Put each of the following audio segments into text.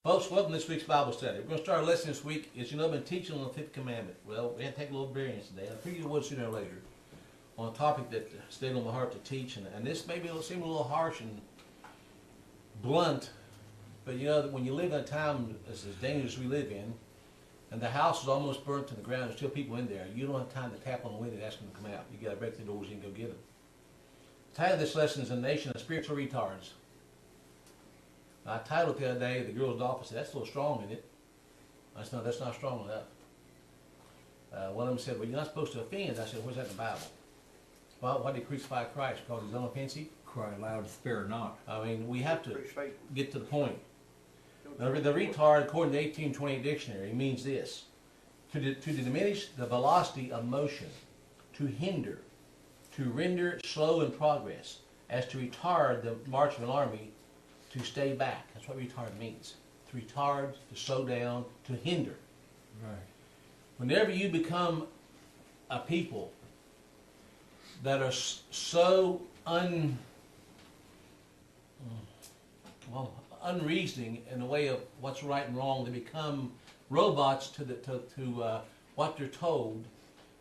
Folks, welcome to this week's Bible study. We're going to start a lesson this week. As you know, I've been teaching on the fifth commandment. Well, we had to take a little variance today. I figured it would sooner or later on a topic that stayed on my heart to teach. And this may seem a little harsh and blunt, but you know that when you live in a time as dangerous as we live in, and the house is almost burnt to the ground, there's still people in there, you don't have time to tap on the window and ask them to come out. You got to break the doors and go get them. The title of this lesson is A Nation of Spiritual Retards. I titled it the other day, the girl's office said, that's a little strong, isn't it? That's not strong enough. One of them said, well, you're not supposed to offend. I said, where's that in the Bible? Well, why did he crucify Christ? Because he's unoffensive? Cry loud, spare not. I mean, we have to get to the point. Now, the retard, according to the 1828 dictionary, means this: to diminish the velocity of motion, to hinder, to render slow in progress, as to retard the march of an army, to stay back. That's what retard means. To retard, to slow down, to hinder. Right. Whenever you become a people that are so unreasoning in the way of what's right and wrong, they become robots to what they're told,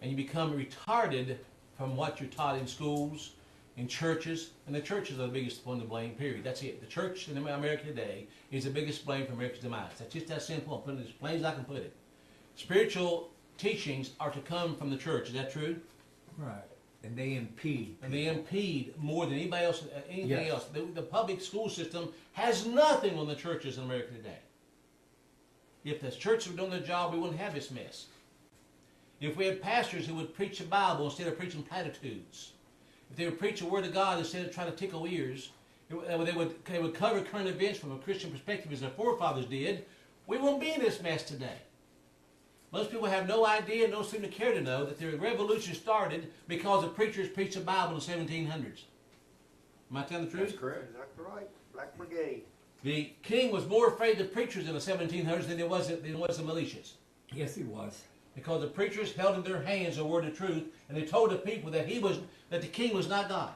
and you become retarded from what you're taught in schools, in churches, and the churches are the biggest one to blame, period. That's it. The church in America today is the biggest blame for America's demise. That's just that simple. I'm putting it as plain as I can put it. Spiritual teachings are to come from the church. Is that true? Right. And they impede. And they impede more than anybody else, anything Yes. else. The public school system has nothing on the churches in America today. If the churches were doing their job, we wouldn't have this mess. If we had pastors who would preach the Bible instead of preaching platitudes, if they would preach the Word of God instead of trying to tickle ears, they would cover current events from a Christian perspective as their forefathers did, we wouldn't be in this mess today. Most people have no idea and don't seem to care to know that the revolution started because the preachers preached the Bible in the 1700s. Am I telling the truth? That's correct. Exactly right. Black Brigade. The king was more afraid of the preachers in the 1700s than he was the militias. Yes, he was. Because the preachers held in their hands the word of truth, and they told the people that the king was not God.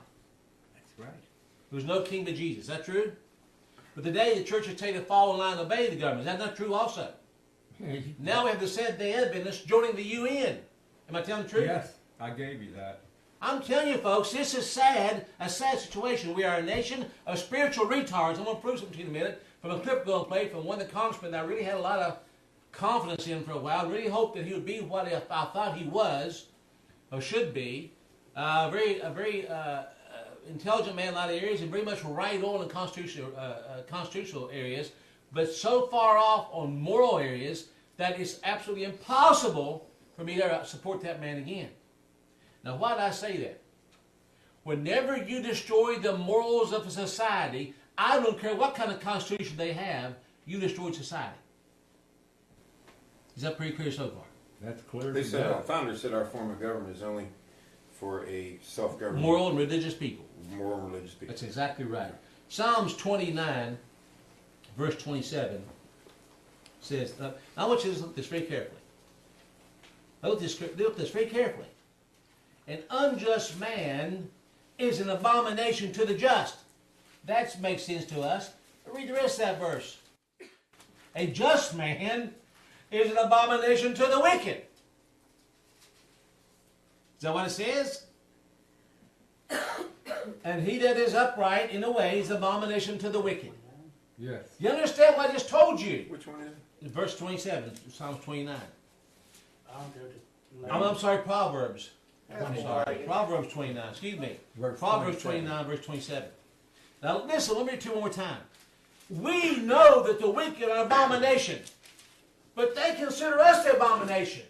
That's right. There was no king but Jesus. Is that true? But today the churches tell you to fall in line and obey the government. Is that not true also? Now we have the Seventh-day Adventists joining the UN. Am I telling the truth? Yes, I gave you that. I'm telling you, folks, this is sad, a sad situation. We are a nation of spiritual retards. I'm going to prove something to you in a minute from a clip going to play from one of the congressmen that I really had a lot of confidence in for a while. I really hoped that he would be what I thought he was, or should be. A very intelligent man in a lot of areas, and very much right on in constitutional areas, but so far off on moral areas that it's absolutely impossible for me to support that man again. Now, why did I say that? Whenever you destroy the morals of a society, I don't care what kind of constitution they have, you destroyed society. Is that pretty clear so far? That's clear. They said our founders said our form of government is only for a self-government, Moral and religious people. moral and religious people. That's exactly right. Psalms 29, verse 27 says, now I want you to look at this very carefully. Look at this very carefully. An unjust man is an abomination to the just. That makes sense to us. Read the rest of that verse. A just man is an abomination to the wicked. Is that what it says? And he that is upright in a way is abomination to the wicked. Yes. You understand what I just told you? Which one is it? Verse 27, Psalms 29. I'm I'm sorry, Proverbs. I'm Yeah. sorry, Proverbs 29, excuse me. Verse Proverbs 27. 29, verse 27. Now listen, let me read it to you one more time. We know that the wicked are an abomination, but they consider us the abomination.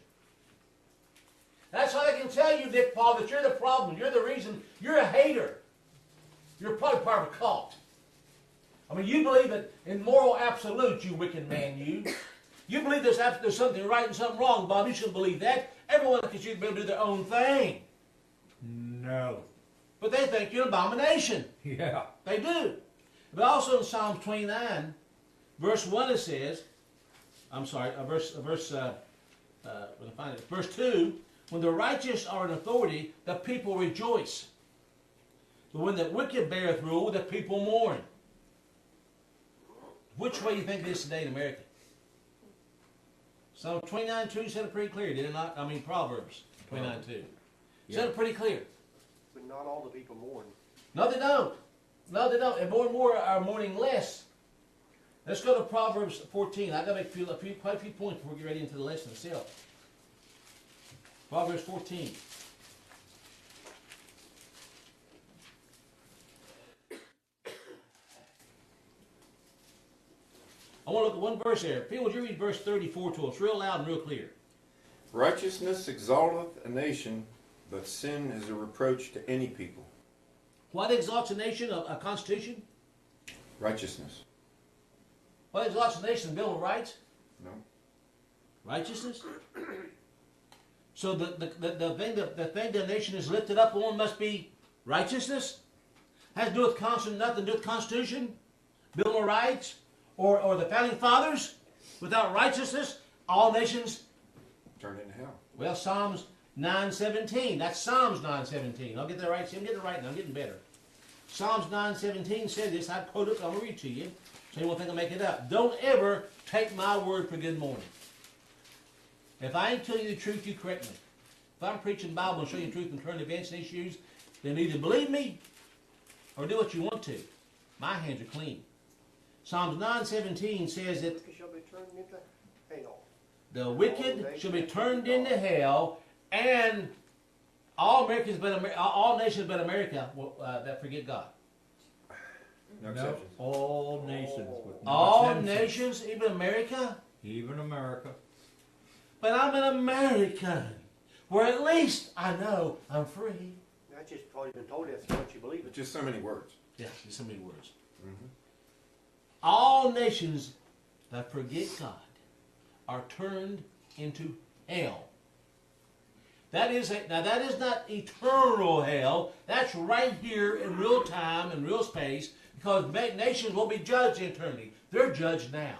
That's how I can tell you, Dick Paul, that you're the problem. You're the reason. You're a hater. You're probably part of a cult. I mean, you believe in moral absolutes, you wicked man, you. You believe there's something right and something wrong, Bob. You shouldn't believe that. Everyone thinks you can do their own thing. No. But they think you're an abomination. Yeah. They do. But also in Psalm 29, verse 1 it says, verse 2, when the righteous are in authority, the people rejoice. But when the wicked beareth rule, the people mourn. Which way do you think it is today in America? So 29:2 said it pretty clear, did it not? I mean, Proverbs 29:2 said it pretty clear. But not all the people mourn. No, they don't. No, they don't. And more are mourning less. Let's go to Proverbs 14. I've got to make quite a few points before we get ready into the lesson itself. Proverbs 14. I want to look at one verse there. Phil, would you read verse 34 to us real loud and real clear? Righteousness exalteth a nation, but sin is a reproach to any people. What exalts a nation? A constitution? Righteousness. What exalts a nation? A Bill of Rights? No. Righteousness? So the thing the nation is lifted up on must be righteousness? Has to do with nothing to do with Constitution? Bill of Rights? Or the Founding Fathers? Without righteousness, all nations Turn into hell. Well, Psalms 9:17. That's Psalms 9:17. I'll get that right. See, I'm getting it right now. I'm getting better. Psalms 9:17 said this. I quote it. I'm going to read it to you, so you won't think I make it up. Don't ever take my word for good morning. If I ain't telling you the truth, you correct me. If I'm preaching Bible and showing you the truth and current events and issues, then either believe me or do what you want to. My hands are clean. Psalms 9:17 says that Wicked shall be turned into hell. the wicked shall be turned into hell, and all nations but America that forget God. No exceptions. All nations. With no All exceptions. nations, even America? Even America. But I'm an American, where at least I know I'm free. That's just because you've been told that's what you believe It's it. just so many words. Yeah, there's so many words. Mm-hmm. All nations that forget God are turned into hell. That is not eternal hell. That's right here in real time and real space, because nations will be judged in eternity. They're judged now.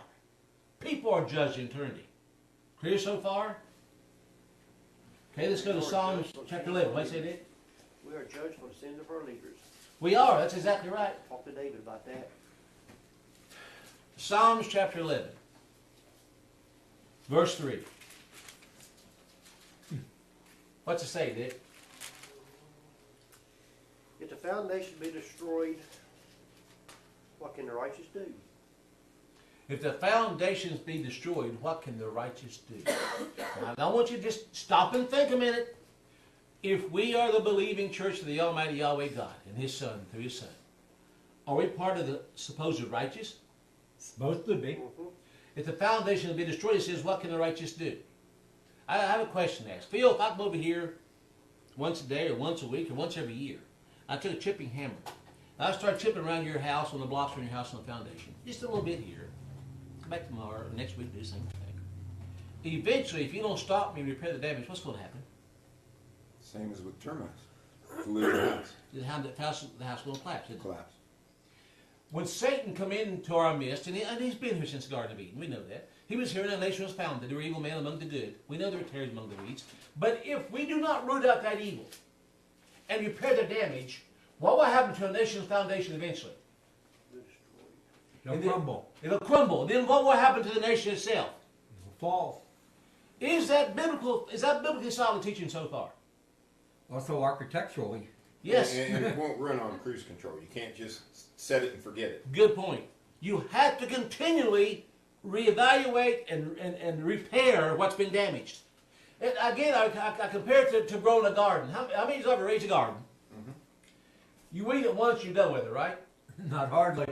People are judged in eternity. Clear so far? Okay, let's go to Psalms chapter 11. What say that? We are judged for the sins of our leaders. We are. That's exactly right. Talk to David about that. Psalms chapter 11, verse 3. What's it say, Dick? If the foundation be destroyed, what can the righteous do? If the foundations be destroyed, what can the righteous do? Now, I want you to just stop and think a minute. If we are the believing church of the Almighty Yahweh God and His Son through His Son, are we part of the supposed righteous? Supposed to be. Mm-hmm. If the foundation be destroyed, it says, what can the righteous do? I have a question to ask. Phil, if I come over here once a day or once a week or once every year, I took a chipping hammer. I start chipping around your house on the blocks around your house on the foundation. Just a little bit here. Come back tomorrow or next week, do the same thing. Eventually, if you don't stop me and repair the damage, what's going to happen? Same as with termites. Polluted house. The house will collapse. Isn't it? Collapse. When Satan come into our midst, and he's been here since the Garden of Eden, we know that. He was here and a nation was founded. There were evil men among the good. We know there were tares among the weeds. But if we do not root out that evil and repair the damage, what will happen to a nation's foundation eventually? They'll And then- crumble. It'll crumble. Then what will happen to the nation itself? It'll fall. Is that biblical? Is that biblically solid teaching so far? Also architecturally. Yes. And it won't run on cruise control. You can't just set it and forget it. Good point. You have to continually reevaluate and repair what's been damaged. And again, I compare it to growing a garden. How many of you have ever raised a garden? Mm-hmm. You weed it once, you're done with it, right? Not hardly.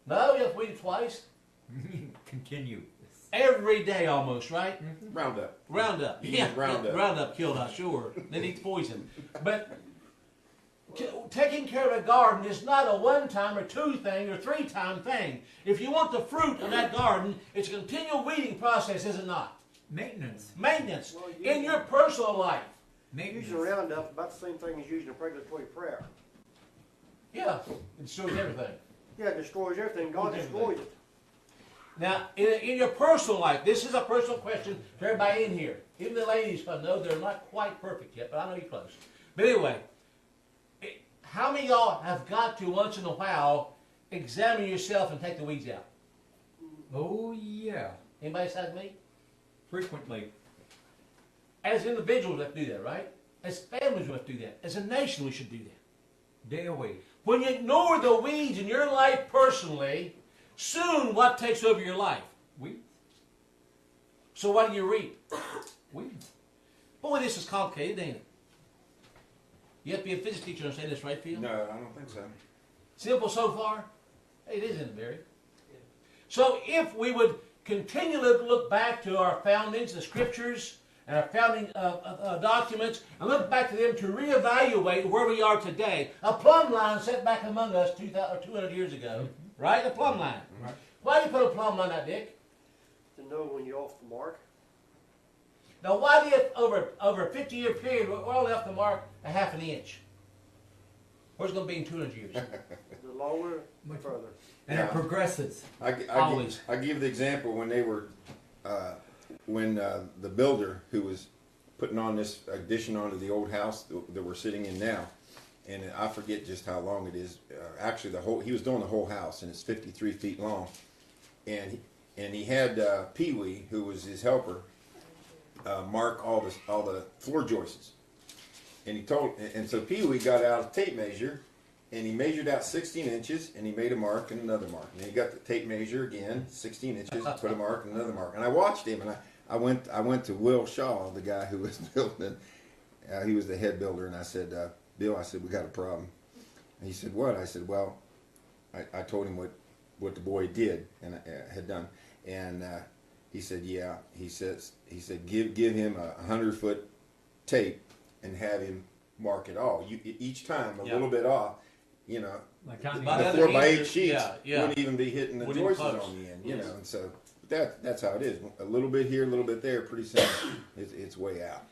No, you have to weed it twice. Continue. Every day almost, right? Roundup. Roundup. Yeah, Roundup. Roundup killed us, sure. They need poison. But taking care of a garden is not a one-time or two-thing or three-time thing. If you want the fruit of that garden, it's a continual weeding process, is it not? Maintenance. Maintenance. Well, In your personal life. Maintenance. Using Roundup is about the same thing as using a regulatory prayer. Yeah, it destroys everything. Yeah, it destroys everything. God Everything. destroys it. Now, in your personal life, this is a personal question to everybody in here. Even the ladies, I know they're not quite perfect yet, but I know you're close. But anyway, how many of y'all have got to, once in a while, examine yourself and take the weeds out? Oh, yeah. Anybody besides me? Frequently. As individuals, we have to do that, right? As families, we have to do that. As a nation, we should do that. Day away. When you ignore the weeds in your life personally, soon what takes over your life? Weeds. So what do you reap? Weeds. Boy, this is complicated, ain't it? You have to be a physics teacher to understand this, right, Phil? No, I don't think so. Simple so far? Hey, it isn't very. So if we would continually look back to our foundings, the scriptures, and our founding documents, and look back to them to reevaluate where we are today. A plumb line set back among us 200 years ago, right? A plumb line. Right. Why do you put a plumb line out, Dick? To know when you're off the mark. Now, why do you, over a 50-year period, we're only off the mark a half an inch? Where's it going to be in 200 years? The longer, the further. And Yeah. it progresses. Always. I give the example when they were, when the builder who was putting on this addition onto the old house that we're sitting in now, and I forget just how long it is. Actually, he was doing the whole house, and it's 53 feet long, and he had Pee Wee, who was his helper, mark all the floor joists, and so Pee Wee got out a tape measure. And he measured out 16 inches, and he made a mark and another mark. And then he got the tape measure again, 16 inches, put a mark and another mark. And I watched him, and I went to Will Shaw, the guy who was building. He was the head builder, and I said, Bill, I said, we got a problem. And he said, what? I said, well, I told him what the boy did and had done, and he said, yeah. He said, give him a 100-foot tape and have him mark it all. Each time a little bit off. You know, Like how The many- bottom- the 4x8 sheets yeah. wouldn't even be hitting the Wouldn't joists close. on the end, Yes. you know, and so that's how it is. A little bit here, a little bit there, pretty soon it's way out.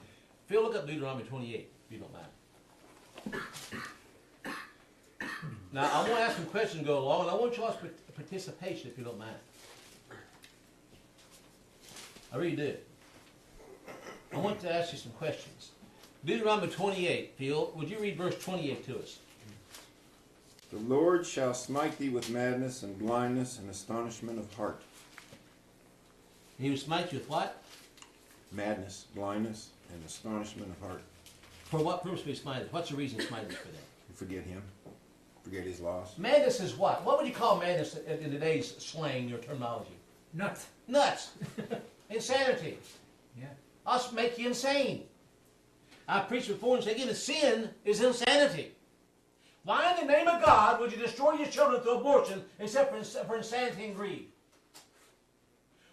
Phil, look up Deuteronomy 28, if you don't mind. Now, I want to ask some questions and go along, and I want y'all's participation, if you don't mind. I really do. I want to ask you some questions. Deuteronomy 28, Phil, would you read verse 28 to us? The Lord shall smite thee with madness and blindness and astonishment of heart. He will smite you with what? Madness, blindness, and astonishment of heart. For what purpose will he smite us? What's the reason he smite us for that? You forget him, forget his loss. Madness is what? What would you call madness in today's slang, your terminology? Nuts. Nuts. Insanity. Yeah. Us make you insane. I preached before and said again, sin is insanity. Why in the name of God would you destroy your children through abortion except for insanity and greed?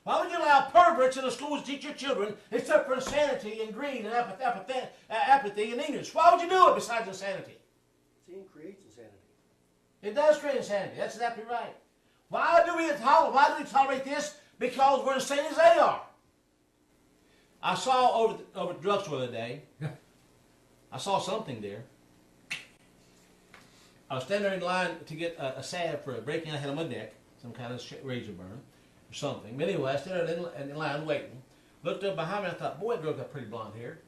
Why would you allow perverts in the schools to teach your children except for insanity and greed and apathy and ignorance? Why would you do it besides insanity? Sin creates insanity. It does create insanity. That's exactly right. Why do we tolerate this? Because we're insane as they are. I saw over the drugstore the other day. I saw something there. I was standing there in line to get a salve for a breaking I had on my neck, some kind of razor burn or something. But anyway, I stood there in line waiting. Looked up behind me and I thought, boy, that girl got pretty blonde hair.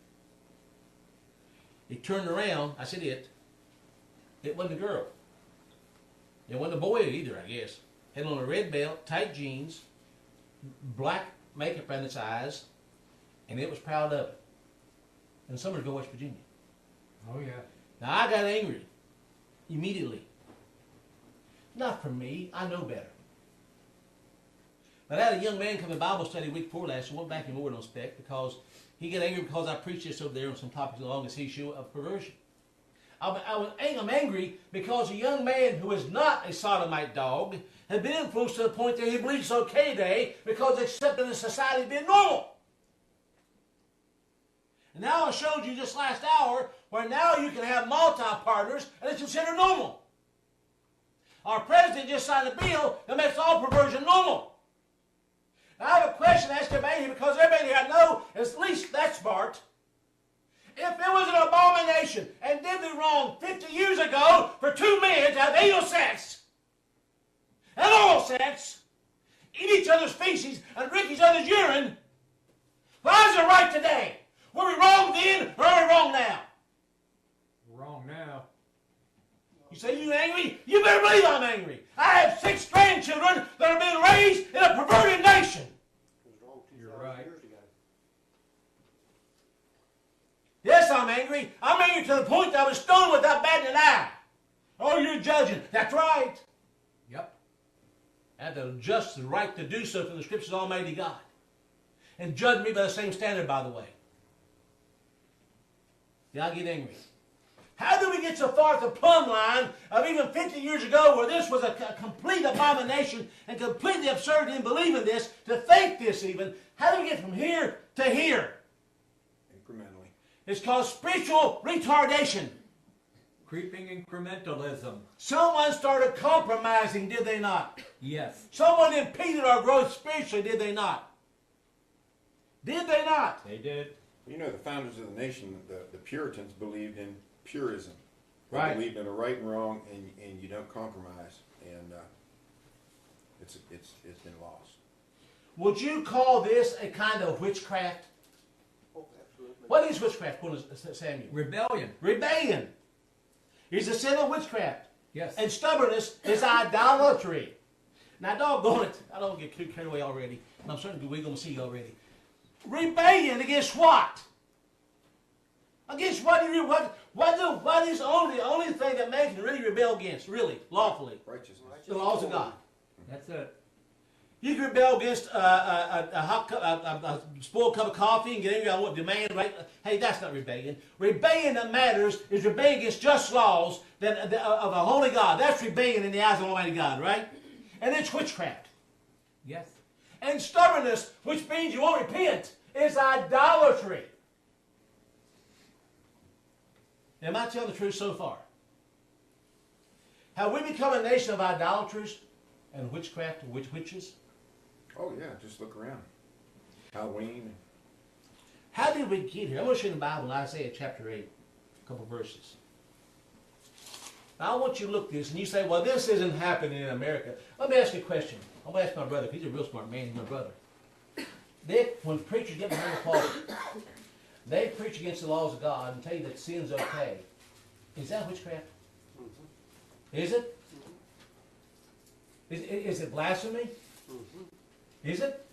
He turned around. I said, it wasn't a girl. It wasn't a boy either, I guess. Had on a red belt, tight jeans, black makeup around its eyes, and it was proud of it. In Somersville, West Virginia. Oh, yeah. Now, I got angry immediately. Not for me. I know better. But I had a young man come to Bible study week before last and went back and more on spec because he got angry because I preached this over there on some topics along as issue of perversion. I'm angry because a young man who is not a sodomite dog has been influenced to the point that he believes it's okay today because it's accepted in society as being normal. And now I showed you just last hour where now you can have multi-partners and it's considered normal. Our president just signed a bill that makes all perversion normal. Now I have a question to ask everybody here because everybody here I know is at least that smart. If it was an abomination and deadly wrong 50 years ago for two men to have anal sex and oral sex, eat each other's feces and drink each other's urine, why is it right today? Were we wrong then or are we wrong now? Wrong now. You say you angry? You better believe I'm angry. I have 6 grandchildren that are being raised in a perverted nation. It was wrong You're 2,000 right. years ago. Yes, I'm angry. I'm angry to the point that I was stoned without batting an eye. Oh, you're judging. That's right. Yep. I have the just the right to do so from the Scriptures of Almighty God. And judge me by the same standard, by the way. Yeah, I get angry. How do we get so far at the plumb line of even 50 years ago where this was a complete abomination and completely absurd in believing this, to think this even? How do we get from here to here? Incrementally. It's called spiritual retardation. Creeping incrementalism. Someone started compromising, did they not? Yes. Someone impeded our growth spiritually, did they not? Did they not? They did. You know, the founders of the nation, the Puritans, believed in purism. They Right. believed in a right and wrong, and you don't compromise. And it's been lost. Would you call this a kind of witchcraft? Oh, absolutely. What is witchcraft, according to Samuel? Rebellion. Rebellion is a sin of witchcraft. Yes. And stubbornness is idolatry. Now, doggone it, I don't get too carried away already. I'm certain we're going to see already. Rebellion against what? Against what? What is the only thing that man can really rebel against, really, lawfully? Righteousness. The laws of God. That's it. You can rebel against a spoiled cup of coffee and get angry. I want demand, right? Hey, that's not rebellion. Rebellion that matters is rebellion against just laws of a holy God. That's rebellion in the eyes of Almighty God, right? And it's witchcraft. Yes. And stubbornness, which means you won't repent, is idolatry. Am I telling the truth so far? Have we become a nation of idolaters and witchcraft and witches? Oh yeah, just look around. Halloween. How did we get here? I'm going to show you in the Bible in Isaiah chapter 8, a couple verses. Now, I want you to look at this, and you say, well, this isn't happening in America. Let me ask you a question. I'm going to ask my brother. He's a real smart man. He's my brother. When preachers get behind the pulpit, they preach against the laws of God and tell you that sin's okay. Is that witchcraft? Is it? Is it blasphemy? Is it?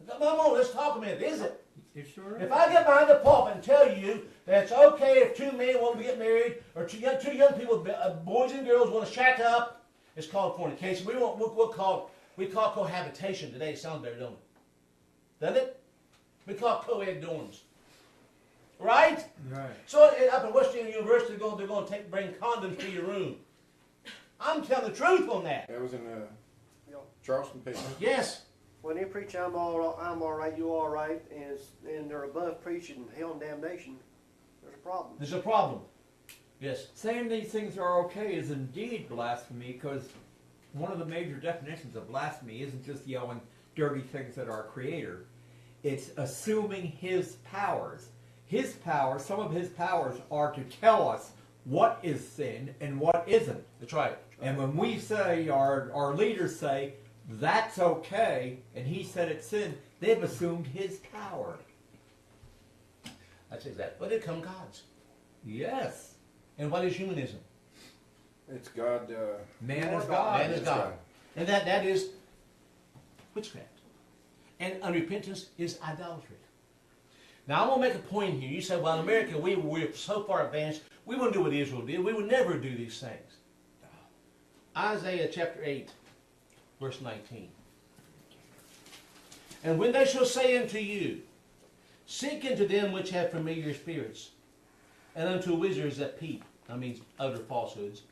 Come on, let's talk a minute. Is it? It sure is. If I get behind the pulpit and tell you that it's okay if 2 men want to get married, or two young people, boys and girls, want to shack up, it's called fornication. We call cohabitation today. It sounds better, don't it? Doesn't it? We call it co-ed dorms. Right? Right. So up at West Virginia University, they're going to bring condoms to your room. I'm telling the truth on that. That was in Yeah. Charleston paper. Yes. When they preach I'm all right, you all right, and they're above preaching hell and damnation, there's a problem. There's a problem. Yes. Saying these things are okay is indeed blasphemy, because one of the major definitions of blasphemy isn't just yelling dirty things at our Creator. It's assuming His powers. His powers, some of His powers are to tell us what is sin and what isn't. That's right. And when we say, our leaders say, that's okay, and He said it's sin, they've assumed His power. That's exactly. But they become gods. Yes. And what is humanism? It's God. Man is God. Man is God. And that is witchcraft. And unrepentance is idolatry. Now, I'm going to make a point here. You say, well, in America, we're so far advanced, we wouldn't do what Israel did. We would never do these things. Isaiah chapter 8, verse 19. And when they shall say unto you, seek unto them which have familiar spirits, and unto wizards that peep, I mean, utter falsehoods,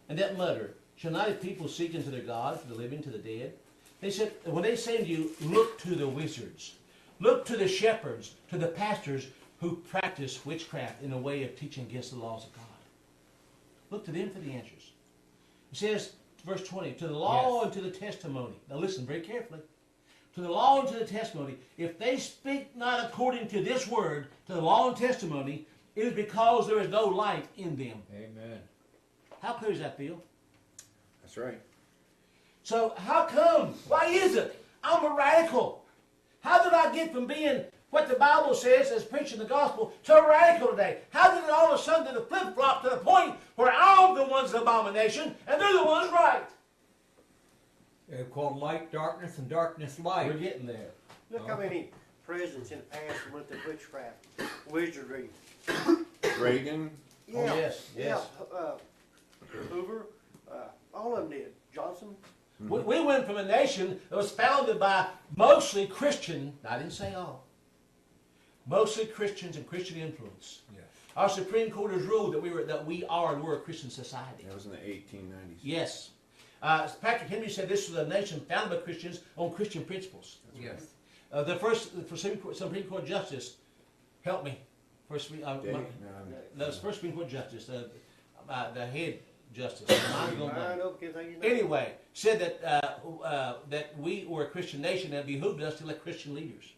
and that mutter, shall not a people seek unto their God, for the living, to the dead? They said, when they say to you, look to the wizards, look to the shepherds, to the pastors who practice witchcraft in a way of teaching against the laws of God. Look to them for the answers. It says, verse 20, to the law and to the testimony. Now listen very carefully. To the law and to the testimony. If they speak not according to this word, to the law and testimony, it is because there is no light in them. Amen. How clear is that, Bill? That's right. So how come? Why is it? I'm a radical. How did I get from being what the Bible says as preaching the gospel to a radical today? How did it all of a sudden flip-flop to the point where I'm the one abomination, and they're the ones right. They're called light, darkness, and darkness, light. We're getting there. Look how many presidents in the past went to witchcraft, wizardry. Reagan. Yeah, Oh, yes, yes. Yeah, Hoover, all of them did. Johnson. We went from a nation that was founded by mostly Christian, I didn't say all, mostly Christians and Christian influence. Yes. Our Supreme Court has ruled that we're a Christian society. That was in the 1890s. Yes. Patrick Henry said this was a nation founded by Christians on Christian principles. Yes. The first Supreme Court Justice, help me. First Supreme Court Justice, the head justice. Anyway, said that we were a Christian nation and it behooved us to elect Christian leaders.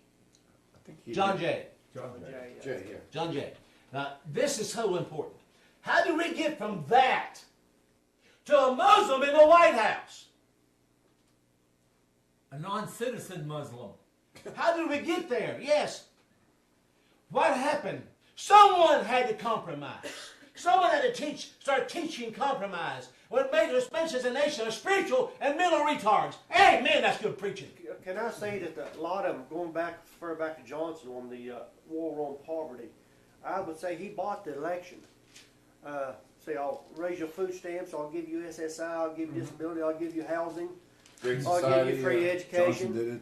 I think he John did. Jay. Jay, yeah. John Jay. Now, this is so important. How do we get from that to a Muslim in the White House? A non-citizen Muslim. How did we get there? Yes. What happened? Someone had to compromise. Someone had to start teaching compromise. What made us as a nation of spiritual and mental retards. Amen, that's good preaching. Can I say that a lot of them, going back further back to Johnson on the war on poverty, I would say he bought the election. Say, I'll raise your food stamps, I'll give you SSI, I'll give you disability, I'll give you housing, Great I'll Society. give you free education. Johnson did it.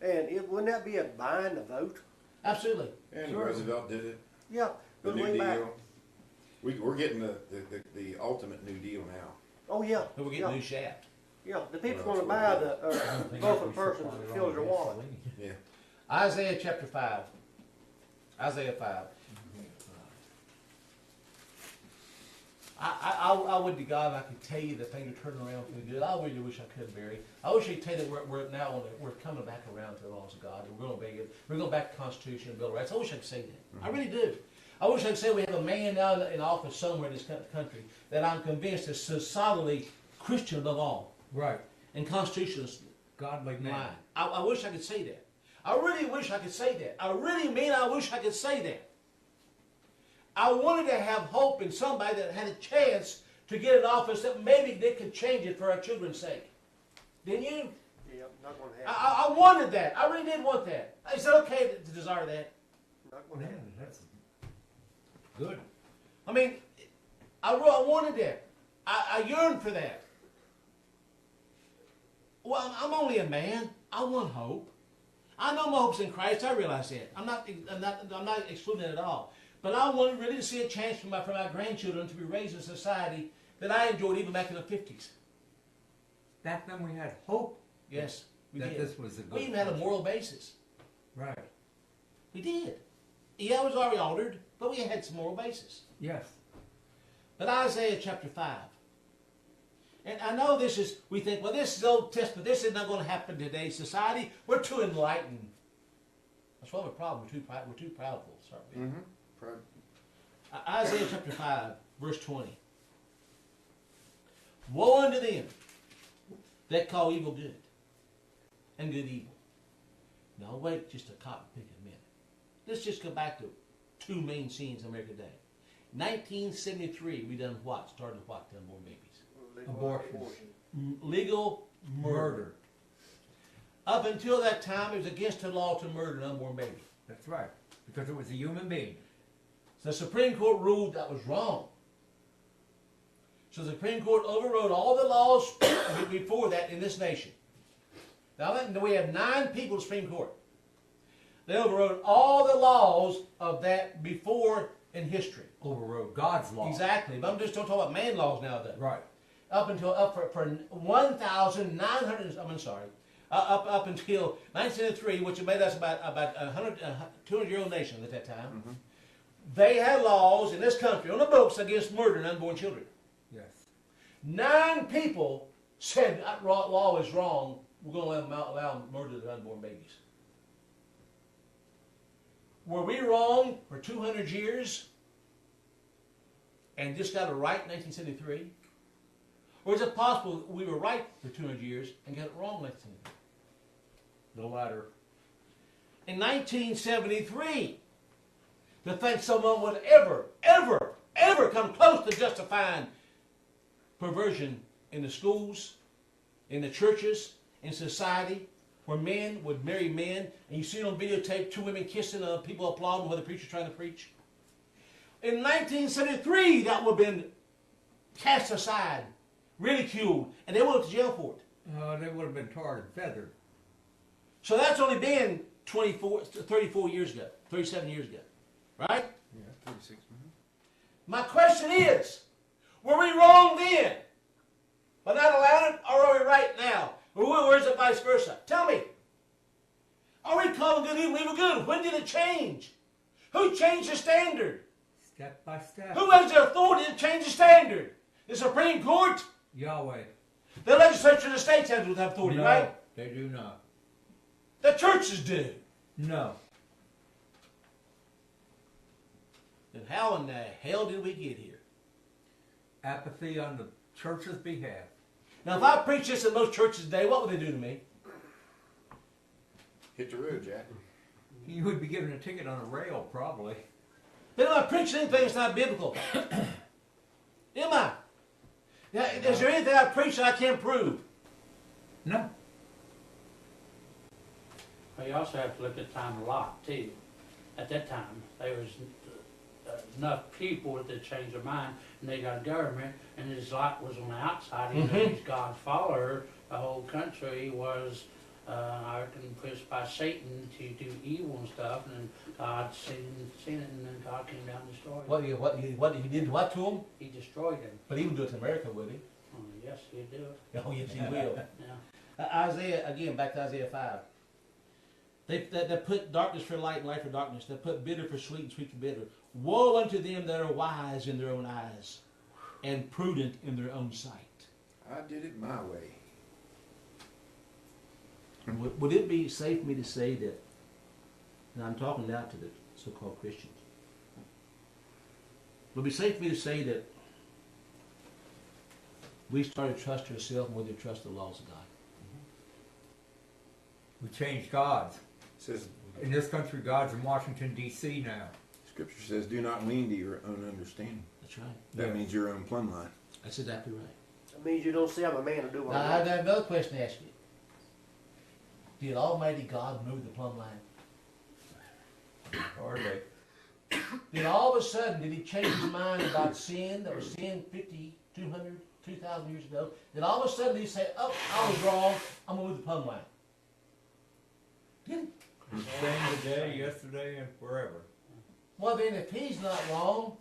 And wouldn't that be a buying the vote? Absolutely. And Sure. Roosevelt did it. Yeah, The go New way back. Deal. We're getting the ultimate New Deal now. Oh yeah, But we're getting a new shaft. yeah. The people Well, going to buy the vote for the person that fills their wallet. Yeah. Isaiah chapter 5. Isaiah 5. I would to God if I could tell you that things are turning around for the good. I really wish I could, Barry. I wish I could tell you that we're coming back around to the laws of God. We're going to be good. We're going back to the Constitution and Bill of Rights. I wish I could say that. I really do. I wish I could say we have a man now in office somewhere in this country that I'm convinced is so solidly Christian above all Right. and constitutionalist. Godly man. Line. I wish I could say that. I really wish I could say that. I really mean I wish I could say that. I wanted to have hope in somebody that had a chance to get an office that maybe they could change it for our children's sake. Didn't you? Yeah, not going to happen. I wanted that. I really did want that. Is it okay to desire that? Not going to happen. That's good. I mean, I wanted that. I yearned for that. Well, I'm only a man. I want hope. I know my hope's in Christ. I realize that. I'm not excluding it at all. But I wanted really to see a chance for my grandchildren to be raised in a society that I enjoyed even back in the 50s. Back then we had hope. Yes, we that did. this was a good We even had a moral basis. Right. We did. Yeah, it was already altered, but we had some moral basis. Yes. But Isaiah chapter 5. And I know we think, well, this is Old Testament. This is not going to happen in today's society. We're too enlightened. That's why we have a problem. We're too proudful, aren't we? Mm-hmm. Isaiah chapter 5, verse 20. Woe unto them that call evil good, and good evil. Now wait just a minute. Let's just go back to two main scenes in America today. 1973, we done what? Started what? To unborn babies. Abortion. Legal murder. Up until that time, it was against the law to murder an unborn baby. That's right. Because it was a human being. So the Supreme Court ruled that was wrong. So the Supreme Court overrode all the laws before that in this nation. Now we have 9 people in the Supreme Court. They overrode all the laws of that before in history. Overrode God's law. Exactly. But I'm just don't talk about man laws now though. Right. Up for 1,900. Up until 1903, which made us about 200-year-old nation at that time. Mm-hmm. They had laws in this country on the books against murdering unborn children. Yes. 9 people said that law is wrong. We're going to allow murder of unborn babies. Were we wrong for 200 years and just got it right in 1973? Or is it possible we were right for 200 years and got it wrong in 1973? The latter. In 1973, to think someone would ever come close to justifying perversion in the schools, in the churches, in society, where men would marry men, and you see it on videotape, two women kissing, people applauding while the preacher's trying to preach. In 1973, that would have been cast aside, ridiculed, and they went to jail for it. They would have been tarred and feathered. So that's only been 34 years ago, 37 years ago, right? Yeah, 36. My question is, were we wrong then by not allowing it, or are we right now? Or is it vice versa? Tell me. Are we calling good evil, evil good? When did it change? Who changed the standard? Step by step. Who has the authority to change the standard? The Supreme Court? Yahweh. The legislature of the states has the authority, No, right? they do not. The churches do. No. Then how in the hell did we get here? Apathy on the church's behalf. Now, if I preach this in most churches today, what would they do to me? Hit the road, Jack. You would be given a ticket on a rail, probably. Then am I preaching anything that's not biblical? Am I? Now, is there anything I preach that I can't prove? No. Well, you also have to look at time a lot, too. At that time, there was enough people that changed their mind, and they got a government, and his light was on the outside. Even though he's God's follower, the whole country was, I reckon, pushed by Satan to do evil and stuff, and then God seen it, and then God came down and destroyed it. What he did what to him? He destroyed him. But he would do it to America, would he? Yes, he'd do it. Oh, yes, he will. Yeah. Isaiah, again, back to Isaiah 5. They put darkness for light and light for darkness. They put bitter for sweet and sweet for bitter. Woe unto them that are wise in their own eyes and prudent in their own sight. I did it my way. Would it be safe for me to say that, and I'm talking now to the so-called Christians, would it be safe for me to say that we started to trust ourselves more than to trust the laws of God? We changed gods. It says, In this country, God's in Washington, D.C. now. Scripture says, do not lean to your own understanding. That's right. That Yeah. means your own plumb line. That's exactly right. That means you don't see I'm a man to do what Now, I I've do. got another question to ask you. Did Almighty God move the plumb line? Hardly. Then all of a sudden, did he change his mind about sin that was sin 50, 200, 2,000 years ago? Then all of a sudden, did he say, oh, I was wrong, I'm going to move the plumb line? Did he? The same today, yesterday, and forever. Well, then, if he's not wrong,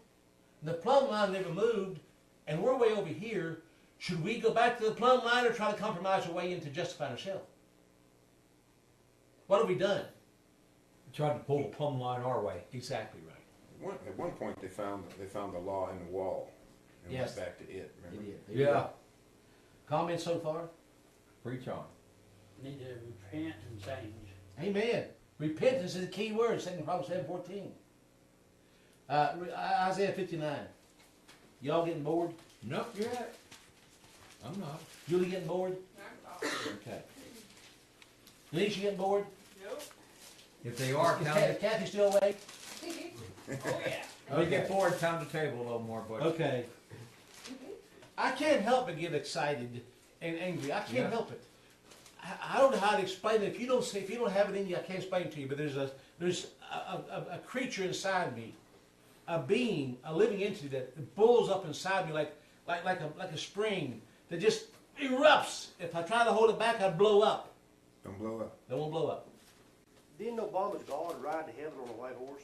the plumb line never moved, and we're way over here, should we go back to the plumb line or try to compromise our way into justifying ourselves? What have we done? We tried to pull the plumb line our way. Exactly right. At one point, they found the law in the wall and Yes. went back to it. They Remember? did. They did. Yeah. Comments so far? Preach on. Need to repent and change. Amen. Repentance is the key word, 2 Proverbs 7:14. Isaiah 59. Y'all getting bored? Not yet. I'm not. Julie getting bored? Okay. Denise, you getting bored? If they are, Is pound it. Kathy still awake? Oh, yeah. They get bored, pound the table a little more, but Okay. I can't help but get excited and angry. I can't Yeah. help it. I don't know how to explain it. If you don't have it in you, I can't explain it to you. But there's a creature inside me, a being, a living entity that bulls up inside me like a spring that just erupts. If I try to hold it back, I'd blow up. Don't blow up. They won't blow up. Didn't Obama's God ride to heaven on a white horse?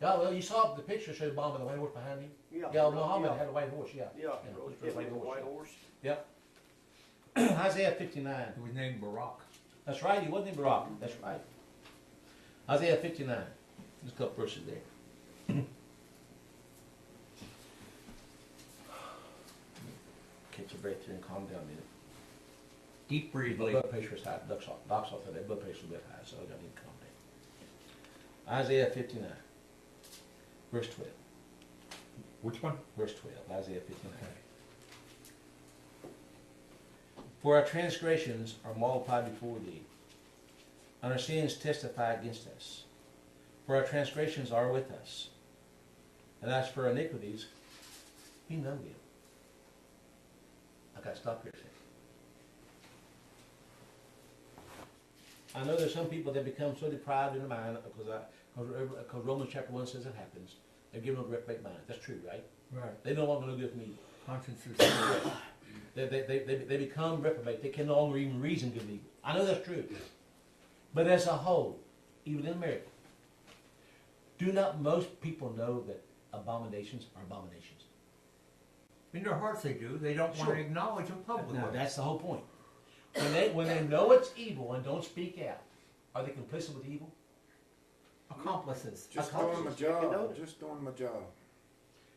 Yeah, well, you saw the picture showed Obama the white horse behind him. Yeah. Yeah, Muhammad yeah. had a white horse. Yeah. Yeah, Yeah, rode it was heaven on a horse, white yeah. horse. Yep. Isaiah 59. it was named Barack. That's right. He wasn't in Barack. That's right. Isaiah 59. Just a couple verses there. Catch your breath here and calm down a minute. Deep My breathing. blood pressure is high. Doc's off today. Blood pressure is a bit high, so I got to need to calm down. Isaiah 59, verse 12. Which one? Verse 12. Isaiah 59. For our transgressions are multiplied before thee, and our sins testify against us. For our transgressions are with us, and as for iniquities, we know them. I got to stop here a second. I know there's some people that become so deprived in their mind because Romans chapter 1 says it happens. They're given a reprobate mind. That's true, right? Right. They no longer know good from evil. Conscience is They become reprobate. They can no longer even reason good and evil. I know that's true. But as a whole, even in America, do not most people know that abominations are abominations? in their hearts they do. They don't want Sure. to acknowledge them publicly. Now, that's the whole point. When they know it's evil and don't speak out, are they complicit with evil? Accomplices. Just Accomplices. doing my job. Just doing my job.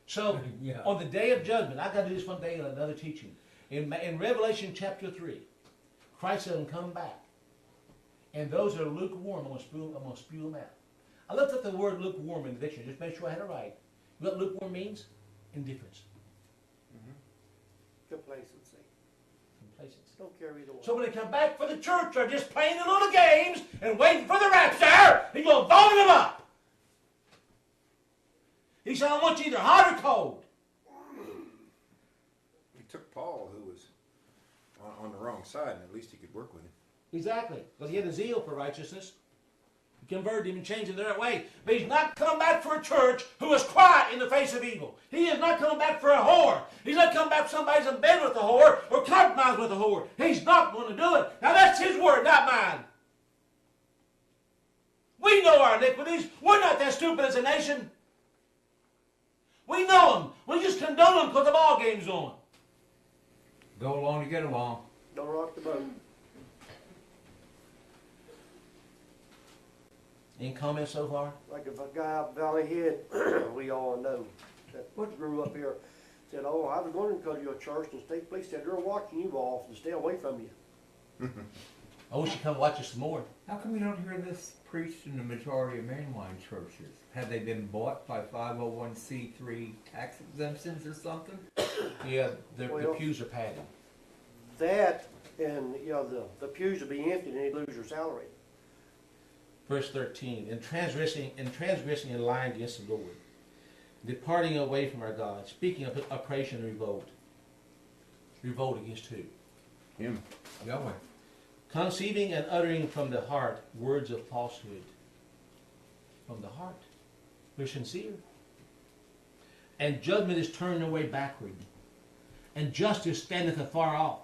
So, Yeah. on the day of judgment, I got to do this one day in another teaching. In Revelation chapter 3, Christ said, "Come back." And those that are lukewarm, I'm going to spew them out. I looked up the word lukewarm in the dictionary, just to make sure I had it right. You know what lukewarm means? Indifference. Complacency. Complacency. Don't care either way. So when they come back for the church, they're just playing the little games and waiting for the rapture. He's going to vomit them up. He said, "I want you either hot or cold." He took Paul, who was on the wrong side, and at least he could work with him. Exactly. Because he had a zeal for righteousness. He converted him and changed him the right way. But he's not come back for a church who is quiet in the face of evil. He is not coming back for a whore. He's not coming back for somebody who's in bed with a whore or compromised with a whore. He's not going to do it. Now that's his word, not mine. We know our iniquities. We're not that stupid as a nation. We know them. We just condone them because the ball game's on. Go along to get along. Don't rock the boat. Any comments so far? Like if a guy out Valley Head, we all know, that grew up here, said, "Oh, I was going to go to your church," and state police said, "They're watching you off and stay away from you." I wish you'd come watch us some more. How come you don't hear this preached in the majority of mainline churches? Have they been bought by 501c3 tax exemptions or something? Yeah, the Well- pews are padded. That, and, the pews would be empty and they'd lose their salary. Verse 13, in transgressing and lying against the Lord, departing away from our God, speaking of oppression and revolt. Revolt against who? Him. Yahweh. Conceiving and uttering from the heart words of falsehood. From the heart. They're sincere. And judgment is turned away backward. And justice standeth afar off.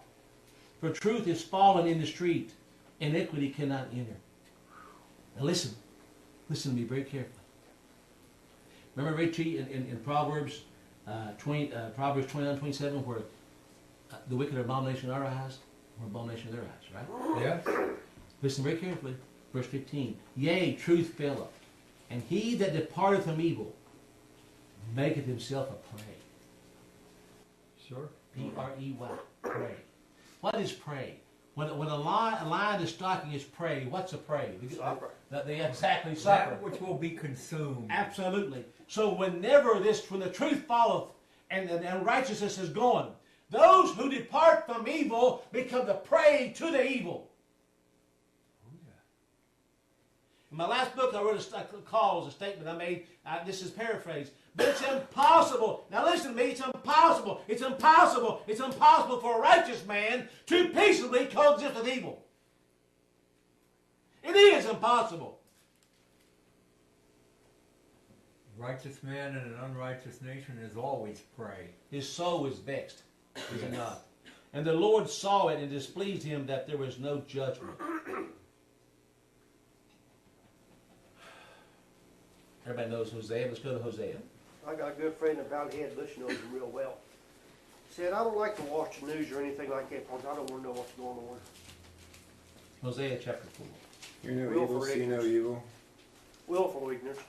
For truth is fallen in the street. Iniquity cannot enter. Now listen to me very carefully. Remember Richie in Proverbs Proverbs 29:27, where the wicked are abomination in our eyes, or abomination in their eyes, right? Yeah. Listen very carefully. Verse 15. Yea, truth faileth, and he that departeth from evil maketh himself a prey. Sure. P-R-E-Y. Prey. What is prey? When a lion is stalking his prey, what's a prey? Supper. They exactly supper. That which will be consumed. Absolutely. So when the truth falleth and righteousness is gone, those who depart from evil become the prey to the evil. Oh, yeah. In my last book, I wrote a statement I made. This is paraphrased. But it's impossible. Now listen to me. It's impossible. It's impossible. It's impossible for a righteous man to peaceably coexist with evil. It is impossible. Righteous man in an unrighteous nation is always prey. His soul is vexed, is it not? And the Lord saw it and displeased him that there was no judgment. Everybody knows Hosea. Let's go to Hosea. I got a good friend in Valley Head, Butch knows him real well. Said, "I don't like to watch the news or anything like that because I don't want to know what's going on." Hosea chapter 4. Hear no Willful evil, see no ignorance. evil. Willful ignorance.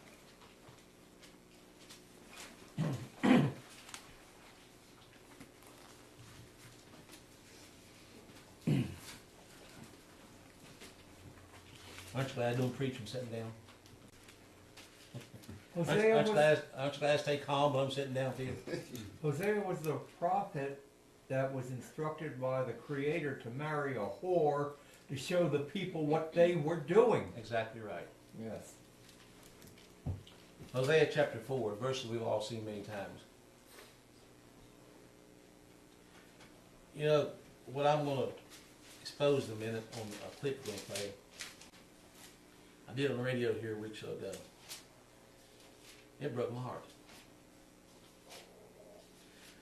Aren't you glad I don't preach from sitting down? Hosea Aren't you was, glad I stay calm when I'm sitting down for you? Hosea was the prophet that was instructed by the Creator to marry a whore to show the people what they were doing. Exactly right. Yes. Hosea chapter 4, verses we've all seen many times. You know, what I'm going to expose in a minute on a clip we're going to play. I did it on the radio here a week or so ago. It broke my heart.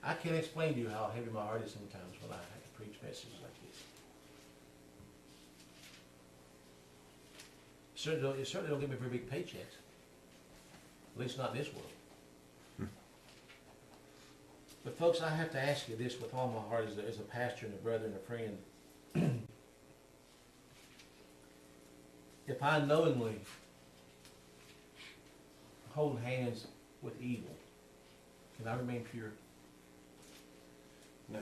I can't explain to you how heavy my heart is sometimes when I have to preach messages like this. It certainly don't give me very big paychecks. At least not in this world. But folks, I have to ask you this with all my heart as a pastor and a brother and a friend. If I knowingly hold hands with evil, can I remain pure? No.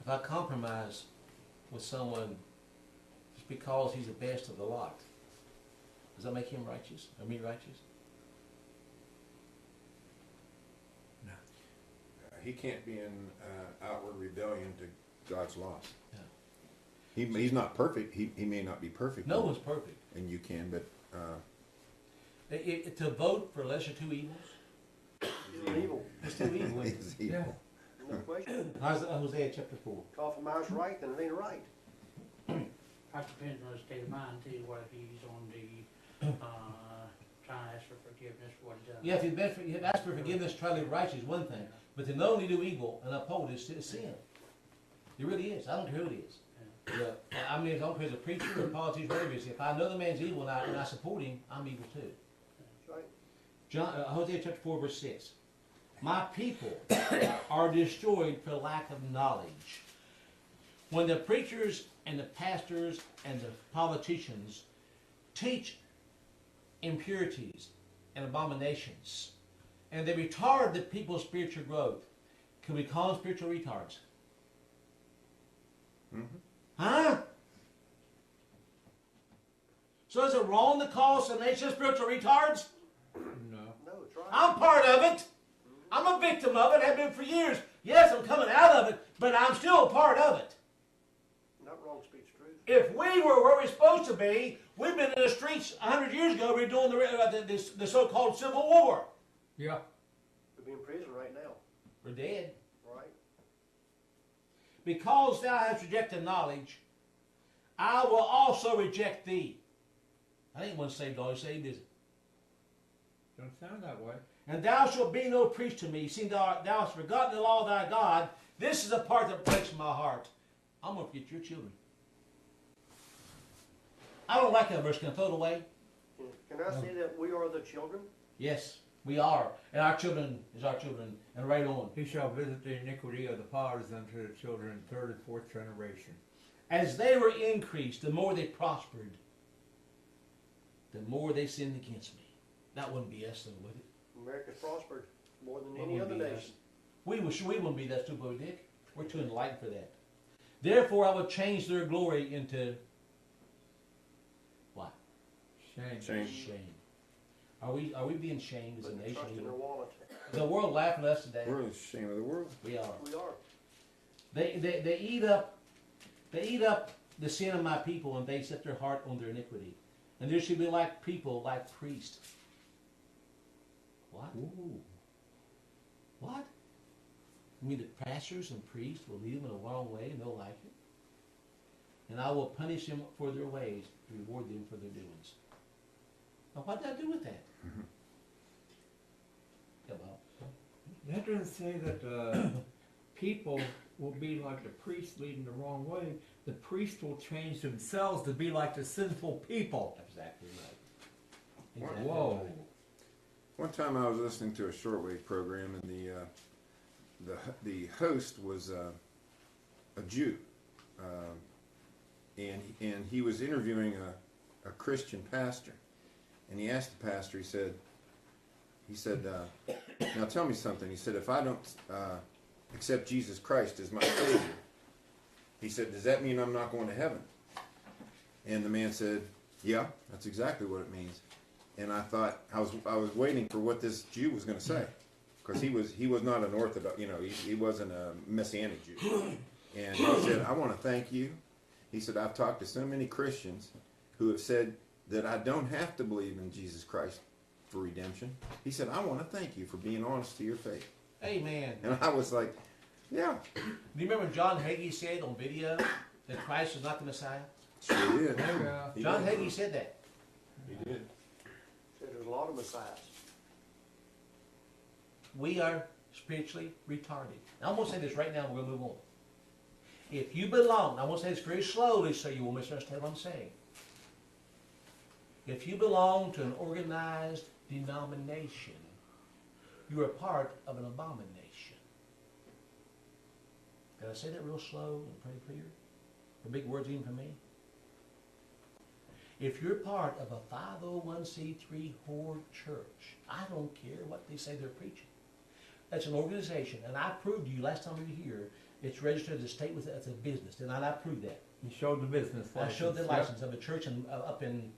If I compromise with someone just because he's the best of the lot, does that make him righteous or me righteous? No. He can't be in outward rebellion to God's laws. Yeah. He's not perfect. He may not be perfect. No one's perfect. And you can, but To vote for lesser two evils, It's evil. it's two evil. Isn't it? it's evil. No question. Hosea chapter 4. Compromise right, then it ain't right. That depends on his state of mind too, whether he's on the, trying to ask for forgiveness for what he's done. Yeah, if you ask for forgiveness, try to live righteous is one thing. But to knowingly do evil and uphold it is sin. It really is. I don't care who it is. Yeah. I mean, I don't care if it's a preacher or a politician, whatever it is. If I know the man's evil and I support him, I'm evil too. That's right. Hosea chapter 4, verse 6. My people are destroyed for lack of knowledge. When the preachers and the pastors and the politicians teach impurities and abominations, and they retard the people's spiritual growth, can we call them spiritual retards? Mm-hmm. Huh? So is it wrong to call some nation spiritual retards? No. No, it's right. I'm part of it. I'm a victim of it. Have been for years. Yes, I'm coming out of it, but I'm still a part of it. Not wrong speaks truth. If we were where we're supposed to be, we've been in the streets 100 years ago. We're doing the so-called Civil War. Yeah. We'd be in prison right now. We're dead. Right? Because thou hast rejected knowledge, I will also reject thee. I ain't one saved, all saved, is it? Don't sound that way. And thou shalt be no priest to me, seeing thou hast forgotten the law of thy God. This is the part that breaks my heart. I'm going to forget your children. I don't like that verse. Can I throw it away? Can I say that we are the children? Yes, we are. And our children is our children. And right on. He shall visit the iniquity of the fathers unto the children, third and fourth generation. As they were increased, the more they prospered, the more they sinned against me. That wouldn't be us, though, would it? America's prospered more than That any wouldn't other be us. nation. We wouldn't be that stupid, Dick. We're too enlightened for that. Therefore, I will change their glory into what? Shame. Shame. Are we being shamed as a Putting nation? trust in their wallet. Is the world laughing at us today? We're the shame of the world. We are. We are. They eat up the sin of my people, and they set their heart on their iniquity. And there should be like people, like priests. What? Ooh. What? You mean the pastors and priests will lead them in a wrong way and they'll like it? And I will punish them for their ways, reward them for their doings. Now, what did I do with that? Mm-hmm. Yeah, well, That doesn't say that people will be like the priest leading the wrong way. The priest will change themselves to be like the sinful people. exactly right. What? Exactly Whoa. right. One time I was listening to a shortwave program, and the host was a Jew, and he was interviewing a Christian pastor, and he asked the pastor. He said, now tell me something. He said, if I don't accept Jesus Christ as my Savior, he said, does that mean I'm not going to heaven? And the man said, yeah, that's exactly what it means. And I thought, I was waiting for what this Jew was going to say, because he was not an Orthodox, he wasn't a Messianic Jew. And he said, I want to thank you. He said, I've talked to so many Christians who have said that I don't have to believe in Jesus Christ for redemption. He said, I want to thank you for being honest to your faith. Amen. And I was like, yeah, Do you remember John Hagee said on video that Christ was not the Messiah? sure did. He John did. Hagee said that. He did. Said there's a lot of messiahs. We are spiritually retarded. Now, I'm going to say this right now, we're going to move on. If you belong, I'm going to say this very slowly so you won't misunderstand what I'm saying. If you belong to an organized denomination, you are part of an abomination. Did I say that real slow and pretty clear? The big words even for me? If you're part of a 501c3 whore church, I don't care what they say they're preaching. That's an organization, and I proved to you last time we were here, it's registered as a state with as a business, and I proved that. You showed the business I license. showed the Yep. license of a church up in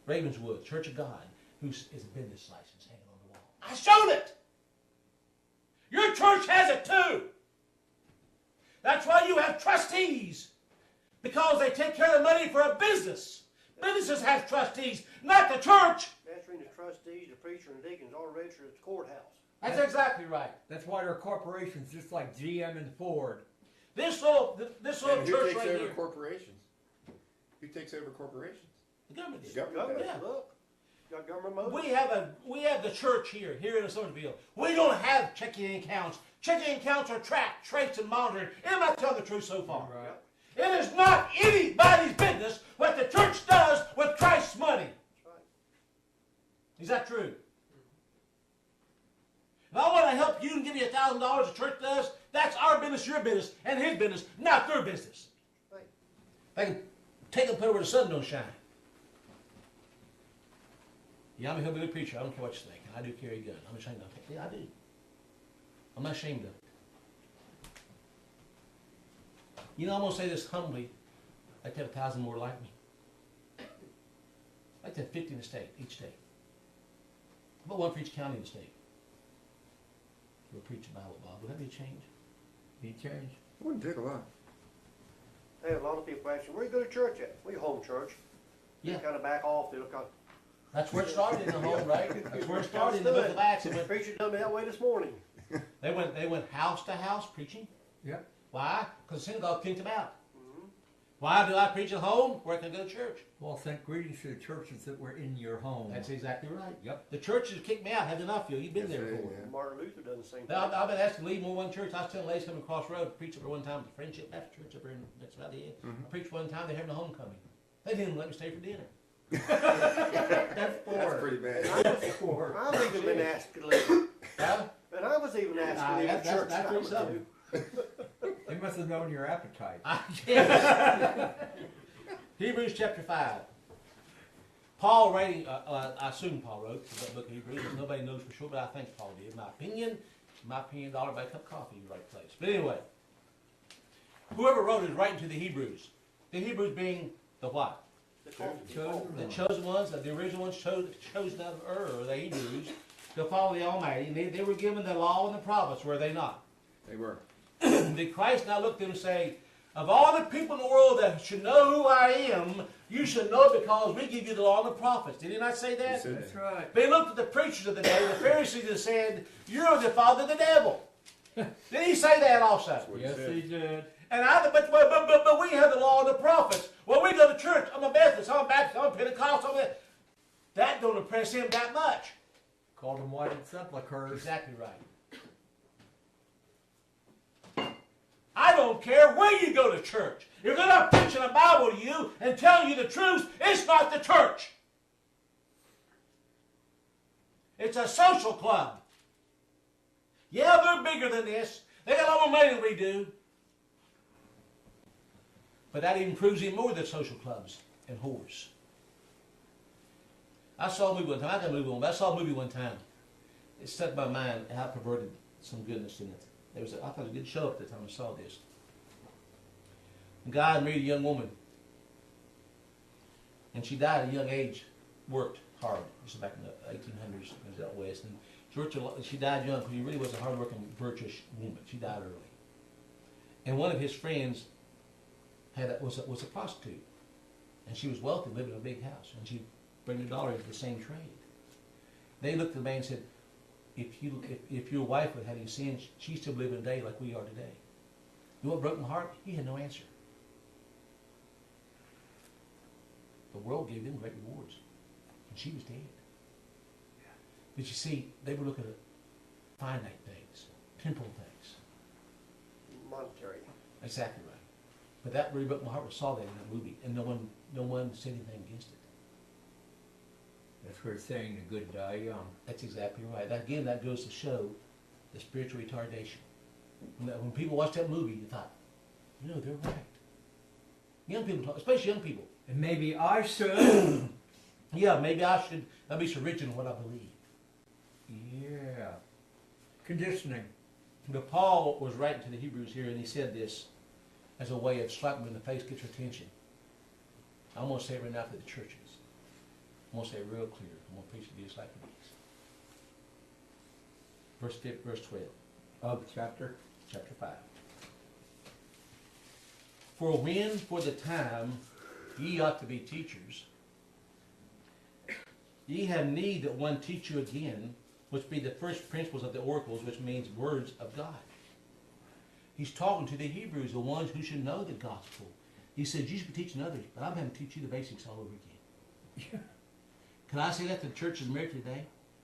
Ravenswood, Church of God, who's is a business license hanging on the wall. I showed it! Your church has it too! That's why you have trustees, because they take care of the money for a business. Businesses have trustees, not the church. Answering the trustees, the preacher, and deacons all registered at the courthouse. That's exactly right. That's why they're corporations, just like GM and Ford. This little And who church takes right over here. corporations? Who takes over corporations? The government did. The government Government, does. look. Got government motive. We have the church here in Somersville. We don't have checking accounts. Checking accounts are tracked, traced, and monitored. Am I telling the truth so far? Right. It is not anybody's business what the church does with Christ's money. That's right. Is that true? If I want to help you and give you $1,000 the church does, that's our business, your business, and his business, not their business. Right. They can take and put it where the sun don't shine. Yeah, I'm a hillbilly preacher. I don't care what you think. I do carry a gun. I'm ashamed of it. Yeah, I do. I'm not ashamed of it. You know, I'm going to say this humbly. I'd like to have 1,000 more like me. I'd like to have 50 in the state, each state. How about one for each county in the state? We'll preach the Bible, Bob. Would that be a change? Be changed. It wouldn't take a lot. Hey, a lot of people ask you, where you go to church at? We home church. Yeah. They kind of back off. They look like, That's where it started in the home, right? That's where it started in the book of Acts. It the went, preacher done me that way this morning. they went house to house preaching. Yep. Why? Because the synagogue kicked them out. Mm-hmm. Why do I preach at home? Where can I go to church? Well, sent greetings to the churches that were in your home. That's exactly right. Yep. The churches kicked me out. Had enough of you. You've been Yes, there they- before. yeah. Martin Luther done the same thing. Now, I've been asked to leave more one church. I was telling ladies coming across the road to preach up there one time at the Friendship Baptist Church up there in that's about it. I preached one time. They're having a homecoming. They didn't let me stay for dinner. That's That's pretty bad. I've even been asked to leave. Huh? And I was even asked to leave the church. That's time or pretty something. two. They must have known your appetite. Yes. Hebrews chapter 5. Paul writing, I assume Paul wrote the book of Hebrews. Nobody knows for sure, but I think Paul did. My opinion, $1 by a cup of coffee in the right place. But anyway, whoever wrote it is writing to the Hebrews. The Hebrews being the what? The chosen Chosen people. The chosen ones, the original ones chosen out of the Hebrews, to follow the Almighty. And they were given the law and the prophets, were they not? They were. Did Christ now look at them and say, of all the people in the world that should know who I am, you should know because we give you the law and the prophets. Did he not say He that? said That's that. right. They looked at the preachers of the day, the Pharisees, and said, you're the father of the devil. Did he say that also? That's what he Yes, said. he did. And but we have the law and the prophets. Well, we go to church. I'm a Methodist, I'm a Baptist, I'm a Pentecostal. That don't impress him that much. Called them whited sepulchres. Exactly right. I don't care where you go to church. If they're not preaching the Bible to you and telling you the truth, it's not the church. It's a social club. Yeah, they're bigger than this. They got a lot more money than we do. But that even proves even more than social clubs and whores. I saw a movie one time. I got a movie on, but I saw a movie one time. It stuck in my mind how it perverted some goodness in it. I thought it was a good show at the time I saw this. A guy married a young woman. And she died at a young age, worked hard. This is back in the 1800s, it was out west. And she died young because she really was a hard-working, virtuous woman. She died early. And one of his friends was a prostitute. And she was wealthy, lived in a big house. And she'd bring her daughter into the same trade. They looked at the man and said, if your wife would have any sins, she's still living today like we are today. You know what broke my heart? He had no answer. The world gave them great rewards, and she was dead. But you see, they were looking at finite things, temporal things. Monetary. Exactly right. But that really broke my heart. We saw that in that movie, and no one said anything against it. That's where it's saying the good die young. That's exactly right. Again, that goes to show the spiritual retardation. When people watch that movie, you thought, they're right. Young people, especially young people. And maybe I should. Yeah, maybe I should not be so rigid in what I believe. Yeah. Conditioning. But Paul was writing to the Hebrews here, and he said this as a way of slapping them in the face, get your attention. I'm going to say it right now to the churches. I'm going to say it real clear. I'm going to preach to you just like it is. Verse 12. Of chapter? Chapter 5. For when, for the time, ye ought to be teachers, ye have need that one teach you again, which be the first principles of the oracles, which means words of God. He's talking to the Hebrews, the ones who should know the gospel. He said, you should be teaching others, but I'm having to teach you the basics all over again. Yeah. Can I say that to the churches in America today?